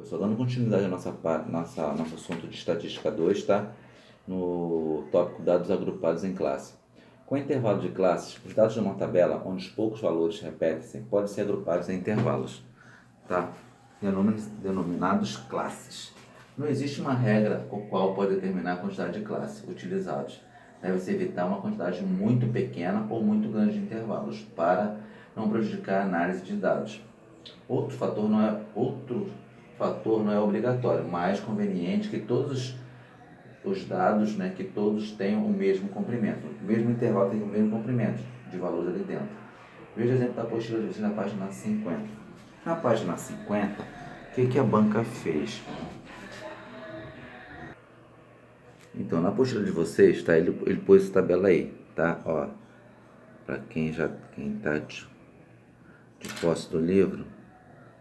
Pessoal, dando continuidade ao nosso assunto de estatística 2, tá? No tópico dados agrupados em classe. Com intervalo de classes, os dados de uma tabela onde os poucos valores repetem-se podem ser agrupados em intervalos, tá? Denominados classes. Não existe uma regra com qual pode determinar a quantidade de classes utilizados. Deve-se evitar uma quantidade muito pequena ou muito grande de intervalos para não prejudicar a análise de dados. Outro fator não é obrigatório, mas conveniente que todos os dados, né, que todos tenham o mesmo comprimento. O mesmo intervalo tem o mesmo comprimento de valores ali dentro. Veja o exemplo da apostila de vocês na página 50. Na página 50, o que a banca fez? Então, na apostila de vocês, tá, ele pôs essa tabela aí, tá? Ó, para quem tá de posse do livro,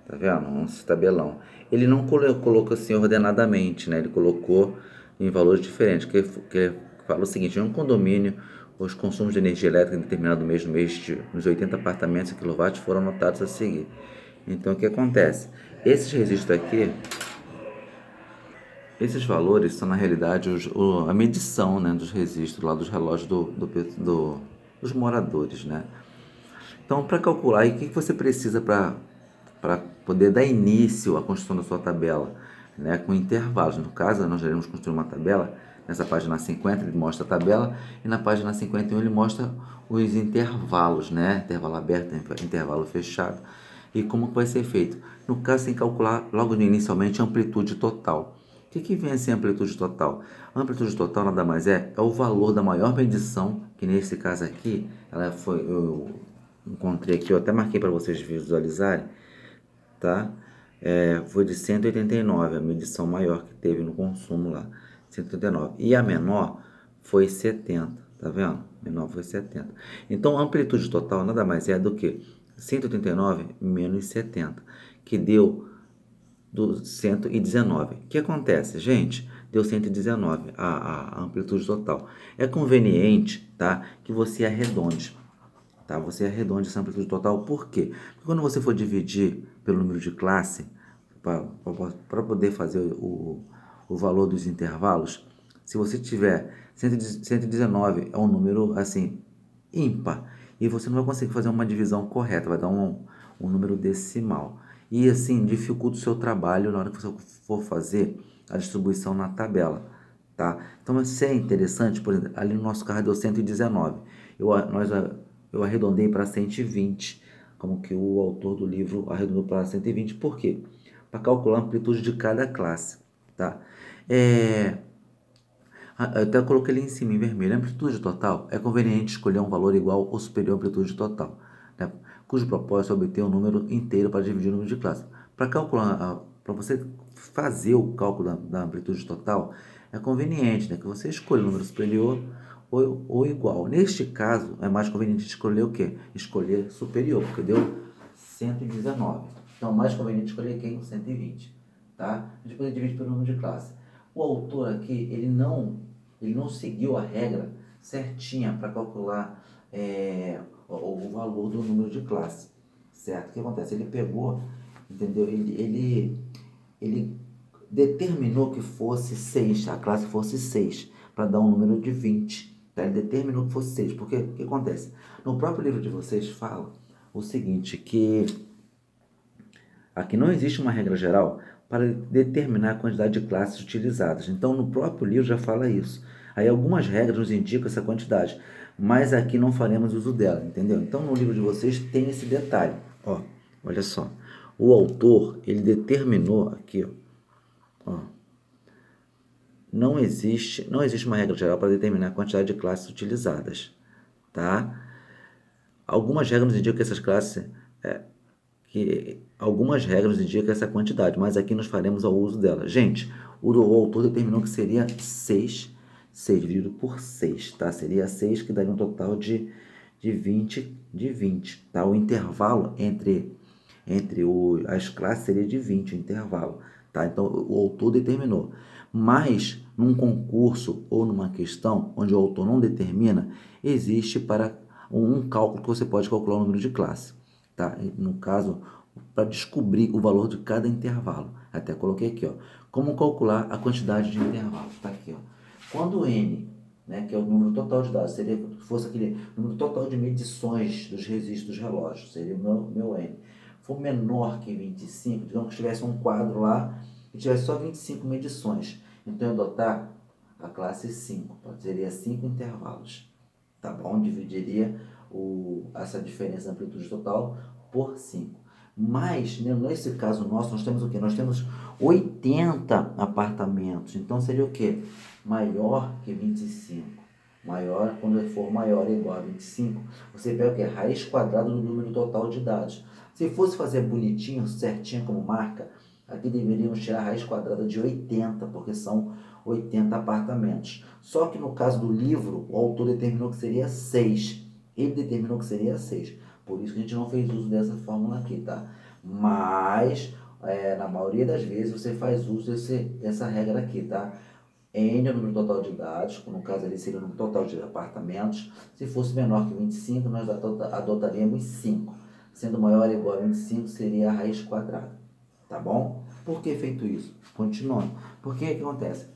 tá vendo? Esse tabelão. Ele não colocou assim ordenadamente, né? Ele colocou em valores diferentes, que fala o seguinte: em um condomínio, os consumos de energia elétrica em determinado mês, nos 80 apartamentos em quilowatts foram anotados a seguir. Então, o que acontece? Esses registros aqui, esses valores são, na realidade, a medição, né, dos registros lá dos relógios dos moradores, né? Então, para calcular, o que você precisa para poder dar início à construção da sua tabela, né, com intervalos? No caso, nós iremos construir uma tabela. Nessa página 50 ele mostra a tabela e na página 51 ele mostra os intervalos, né? Intervalo aberto, intervalo fechado. E como vai ser feito? No caso, tem que calcular logo inicialmente a amplitude total. O que vem a ser a amplitude total? A amplitude total nada mais é o valor da maior medição, que nesse caso aqui, eu encontrei aqui, eu até marquei para vocês visualizarem, tá? Foi de 189, a medição maior que teve no consumo lá, 189. E a menor foi 70, tá vendo? Menor foi 70. Então, a amplitude total nada mais é do que 189 menos 70, que deu 119. O que acontece, gente? Deu 119 a amplitude total. É conveniente, tá, que você arredonde. Tá? Você arredonde essa amplitude total. Por quê? Porque quando você for dividir pelo número de classe, para poder fazer o valor dos intervalos, se você tiver 119 é um número assim ímpar, e você não vai conseguir fazer uma divisão correta, vai dar um número decimal. E assim, dificulta o seu trabalho na hora que você for fazer a distribuição na tabela. Tá? Então, isso é interessante, por exemplo, ali no nosso carro deu 119. Eu arredondei para 120, como que o autor do livro arredondou para 120. Por quê? Para calcular a amplitude de cada classe. Tá? Eu até coloquei ele em cima em vermelho. A amplitude total é conveniente escolher um valor igual ou superior à amplitude total, né? Cujo propósito é obter um número inteiro para dividir o número de classes. Para você fazer o cálculo da amplitude total, é conveniente, né, que você escolha o número superior ou igual. Neste caso, é mais conveniente escolher o quê? Escolher superior, porque deu 119. Então, é mais conveniente escolher quem? 120. Tá? A gente pode dividir pelo número de classe. O autor aqui, ele não seguiu a regra certinha para calcular o valor do número de classe, certo? O que acontece? Ele pegou, entendeu? Ele determinou que fosse 6, a classe fosse 6, para dar um número de 20. Tá? Ele determinou que fosse 6, porque o que acontece? No próprio livro de vocês fala o seguinte, que aqui não existe uma regra geral para determinar a quantidade de classes utilizadas. Então, no próprio livro já fala isso. Aí algumas regras nos indicam essa quantidade, mas aqui não faremos uso dela, entendeu? Então, no livro de vocês tem esse detalhe. Ó, olha só. O autor, ele determinou aqui, ó, não existe uma regra geral para determinar a quantidade de classes utilizadas, tá? Algumas regras nos indicam que essas classes algumas regras indicam essa quantidade, mas aqui nós faremos ao uso dela. Gente, o autor determinou que seria 6 dividido por 6, tá? Seria 6, que daria um total de 20, tá? O intervalo entre as classes seria de 20, o intervalo, tá? Então, o autor determinou. Mas, num concurso ou numa questão onde o autor não determina, existe para um cálculo que você pode calcular o número de classe. Tá? No caso, para descobrir o valor de cada intervalo. Até coloquei aqui, ó. Como calcular a quantidade de intervalos? Está aqui, ó. Quando n, né, que é o número total de dados, fosse aquele número total de medições dos registros dos relógios, seria o meu n, for menor que 25, digamos que tivesse um quadro lá e tivesse só 25 medições, então eu adotar a classe 5, seria 5 intervalos, tá bom? Dividiria essa diferença da amplitude total por 5. Mas, né, nesse caso nosso, nós temos o quê? Nós temos 80 apartamentos. Então, seria o quê? Maior que 25. Maior, quando for maior ou igual a 25, você pega o quê? Raiz quadrada do número total de dados. Se fosse fazer bonitinho, certinho como marca, aqui deveríamos tirar a raiz quadrada de 80, porque são 80 apartamentos. Só que no caso do livro, o autor determinou que seria 6. Ele determinou que seria 6. Por isso que a gente não fez uso dessa fórmula aqui, tá? Mas, na maioria das vezes, você faz uso dessa regra aqui, tá? N é o número total de dados, no caso ali seria o número total de apartamentos. Se fosse menor que 25, nós adotaríamos 5. Sendo maior ou igual a 25, seria a raiz quadrada, tá bom? Por que feito isso? Continuando. Porque o que acontece?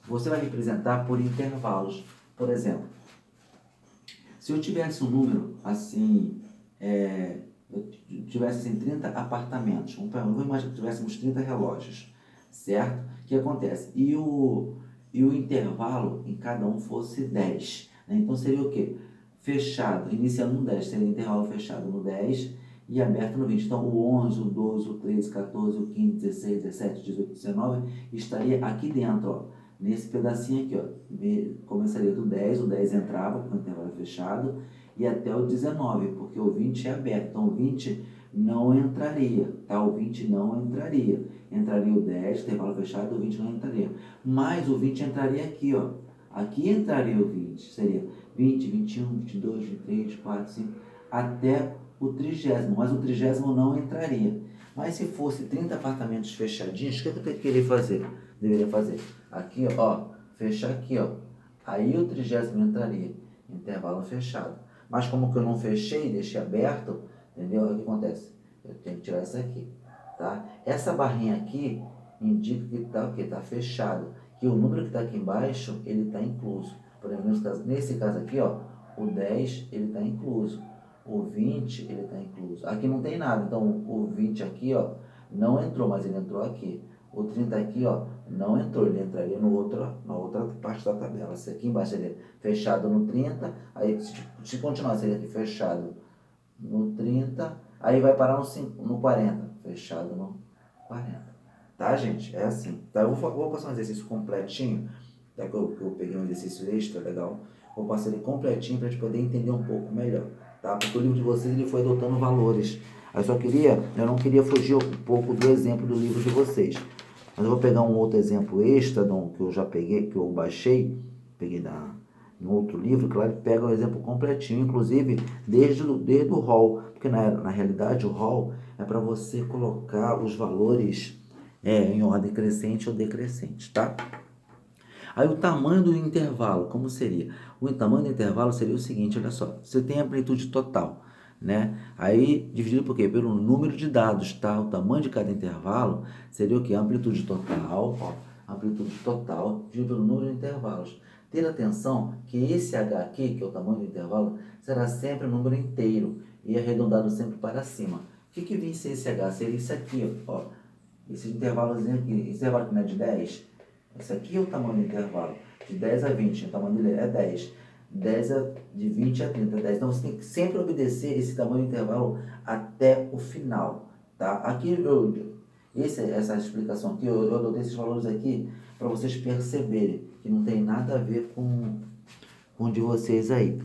Você vai representar por intervalos. Por exemplo, se eu tivesse um número assim, eu tivesse assim, 30 apartamentos, vamos imaginar que tivéssemos 30 relógios, certo? O que acontece? E o intervalo em cada um fosse 10, né? Então seria o quê? Fechado, iniciando no 10, seria intervalo fechado no 10 e aberto no 20. Então o 11, o 12, o 13, o 14, o 15, 16, 17, 18, 19 estaria aqui dentro, ó, nesse pedacinho aqui, ó. Começaria do 10, o 10 entrava com o intervalo fechado e até o 19, porque o 20 é aberto, então o 20 não entraria, tá? O 20 não entraria. Entraria o 10, intervalo fechado, o 20 não entraria. Mas o 20 entraria aqui, ó. Aqui entraria o 20, seria 20, 21, 22, 23, 24, 5, até o 30º, mas o 30º não entraria. Mas se fosse 30 apartamentos fechadinhos, o que eu queria fazer? Deveria fazer aqui, ó, fechar aqui, ó. Aí o 30º entraria, intervalo fechado. Mas como que eu não fechei, deixei aberto, entendeu? O que acontece? Eu tenho que tirar essa aqui, tá? Essa barrinha aqui indica que tá o quê? Tá fechado. Que o número que está aqui embaixo, ele está incluso. Por exemplo, nesse caso aqui, ó, o 10, ele está incluso. O 20, ele está incluso. Aqui não tem nada, então o 20 aqui, ó, não entrou, mas ele entrou aqui. O 30 aqui, ó, não entrou, ele entraria na outra parte da tabela. Esse aqui embaixo seria fechado no 30, aí se continuar, seria aqui fechado no 30, aí vai parar no 40, fechado no 40. Tá, gente? É assim. Tá, eu vou passar um exercício completinho, tá? Que eu peguei um exercício extra legal, vou passar ele completinho para a gente poder entender um pouco melhor, tá? Porque o livro de vocês ele foi adotando valores. Eu não queria fugir um pouco do exemplo do livro de vocês. Mas eu vou pegar um outro exemplo extra que eu já peguei, que eu baixei, peguei em outro livro, que lá ele pega o exemplo completinho, inclusive desde o rol, porque na realidade o rol é para você colocar os valores em ordem crescente ou decrescente, tá? Aí o tamanho do intervalo, como seria? O tamanho do intervalo seria o seguinte, olha só, você tem a amplitude total, né? Aí, dividido por quê? Pelo número de dados, tá? O tamanho de cada intervalo seria o quê? A amplitude total, ó, amplitude total dividido pelo número de intervalos. Ter atenção que esse H aqui, que é o tamanho do intervalo, será sempre um número inteiro e arredondado sempre para cima. O que vem ser esse H? Seria isso aqui, ó. Esse intervalozinho aqui, esse intervalo que não é de 10, esse aqui é o tamanho do intervalo. De 10 a 20, o tamanho dele é 10. De 20 a 30, 10. Então, você tem que sempre obedecer esse tamanho do intervalo até o final, tá? Aqui, essa explicação aqui, eu adotei esses valores aqui para vocês perceberem que não tem nada a ver com o de vocês aí,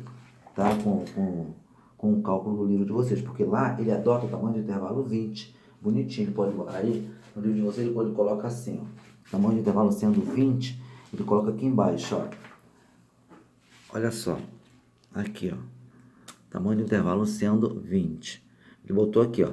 tá? Com o cálculo do livro de vocês, porque lá ele adota o tamanho do intervalo 20, bonitinho. Ele pode, aí, no livro de vocês, ele coloca assim, ó, tamanho do intervalo sendo 20, ele coloca aqui embaixo, ó. Olha só, aqui, ó, tamanho do intervalo sendo 20. Ele botou aqui, ó,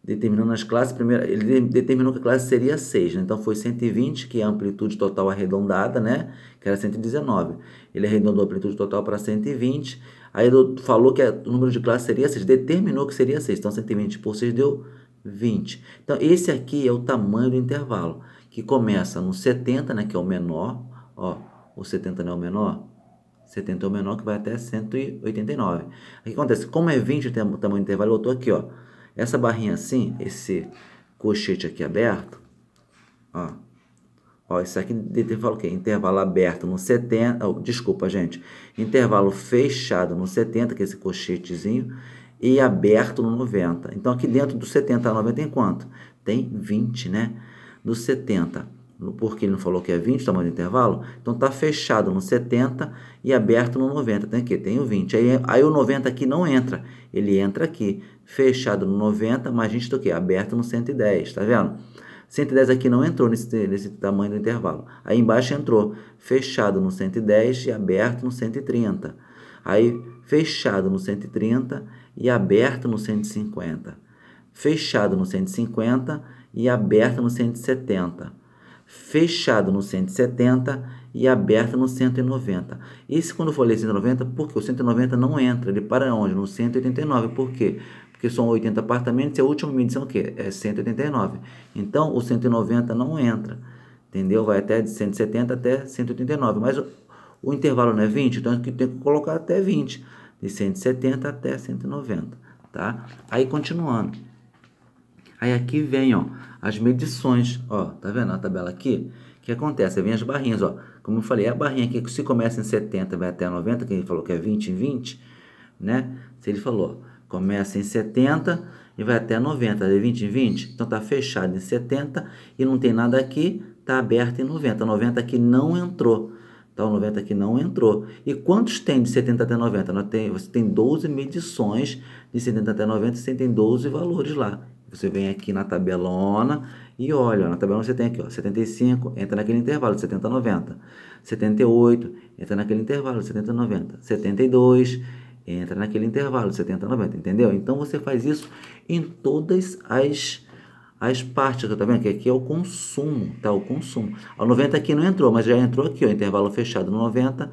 determinando as classes, primeiro, ele determinou que a classe seria 6, né? Então foi 120, que é a amplitude total arredondada, né? Que era 119. Ele arredondou a amplitude total para 120, aí falou que o número de classe seria 6, determinou que seria 6, então 120 por 6 deu 20. Então, esse aqui é o tamanho do intervalo, que começa no 70, né, que é o menor. Ó, o 70 não é o menor? 70 é o menor, que vai até 189. O que acontece? Como é 20 o tamanho do intervalo, eu estou aqui, ó. Essa barrinha assim, esse colchete aqui aberto, ó. Ó, isso aqui intervalo o quê? Intervalo aberto no 70, oh, desculpa, gente. Intervalo fechado no 70, que é esse colchetezinho, e aberto no 90. Então, aqui dentro do 70 a 90 tem quanto? Tem 20, né? Do 70, porque ele não falou que é 20 o tamanho do intervalo, então tá fechado no 70 e aberto no 90. Tem aqui, tem o 20. Aí o 90 aqui não entra, ele entra aqui. Fechado no 90, mas a gente tá o quê? Aberto no 110, tá vendo? 110 aqui não entrou nesse tamanho do intervalo. Aí embaixo entrou fechado no 110 e aberto no 130. Aí fechado no 130 e aberto no 150. Fechado no 150 e aberto no 170. Fechado no 170 e aberto no 190. Esse, quando eu falei 190, porque o 190 não entra, ele para onde? No 189. Por quê? Porque são 80 apartamentos e a última medição é o quê? É 189. Então, o 190 não entra, entendeu? Vai até de 170 até 189. Mas o intervalo não é 20, então aqui tem que colocar até 20. De 170 até 190, tá? Aí, continuando. Aí aqui vem, ó, as medições, ó, tá vendo a tabela aqui? O que acontece? Aí vem as barrinhas, ó. Como eu falei, a barrinha aqui, que se começa em 70 vai até 90, que ele falou que é 20 em 20, né? Se ele falou, começa em 70 e vai até 90, é 20 em 20, então tá fechado em 70 e não tem nada aqui, tá aberto em 90. 90 aqui não entrou. Então, 90 aqui não entrou. E quantos tem de 70 até 90? Você tem 12 medições de 70 até 90, você tem 12 valores lá. Você vem aqui na tabelona e olha, na tabelona você tem aqui, ó, 75, entra naquele intervalo de 70 a 90. 78, entra naquele intervalo de 70 a 90. 72, entra naquele intervalo de 70 a 90, entendeu? Então, você faz isso em todas as partes, tá vendo? Que aqui é o consumo, tá? O consumo. O 90 aqui não entrou, mas já entrou aqui, ó, intervalo fechado no 90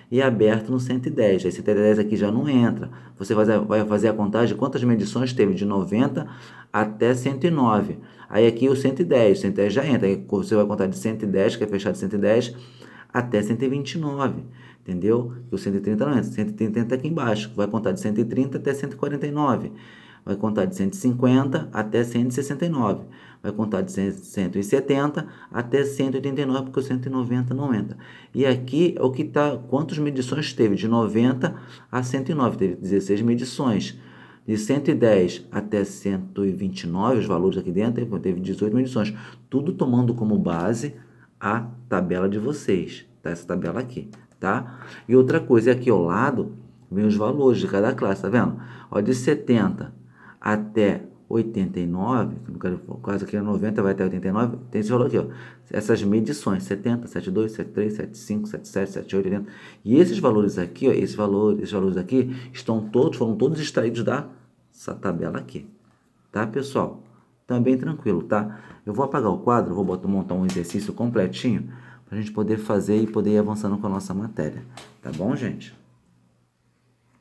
e aberto no 110. Aí 110 aqui já não entra. Você vai fazer a contagem de quantas medições teve de 90 até 109. Aí aqui o 110, 110 já entra. Aí você vai contar de 110, que é fechado de 110, até 129. Entendeu? E o 130 não entra. 130 entra aqui embaixo. Vai contar de 130 até 149. Vai contar de 150 até 169. Vai contar de 170 até 189, porque o 190 não entra. E aqui é o que está, quantas medições teve? De 90 a 109, teve 16 medições. De 110 até 129, os valores aqui dentro, teve 18 medições. Tudo tomando como base a tabela de vocês, tá? Essa tabela aqui, tá? E outra coisa, aqui ao lado, vem os valores de cada classe, tá vendo? Ó, de 70 até 89, no caso aqui é 90, vai até 89, tem esse valor aqui, ó. Essas medições, 70, 72, 73, 75, 77, 78, 80. E esses valores aqui, ó, esses valores aqui, foram todos extraídos dessa tabela aqui. Tá, pessoal? Também tranquilo, tá? Eu vou apagar o quadro, vou montar um exercício completinho para a gente poder fazer e poder ir avançando com a nossa matéria. Tá bom, gente?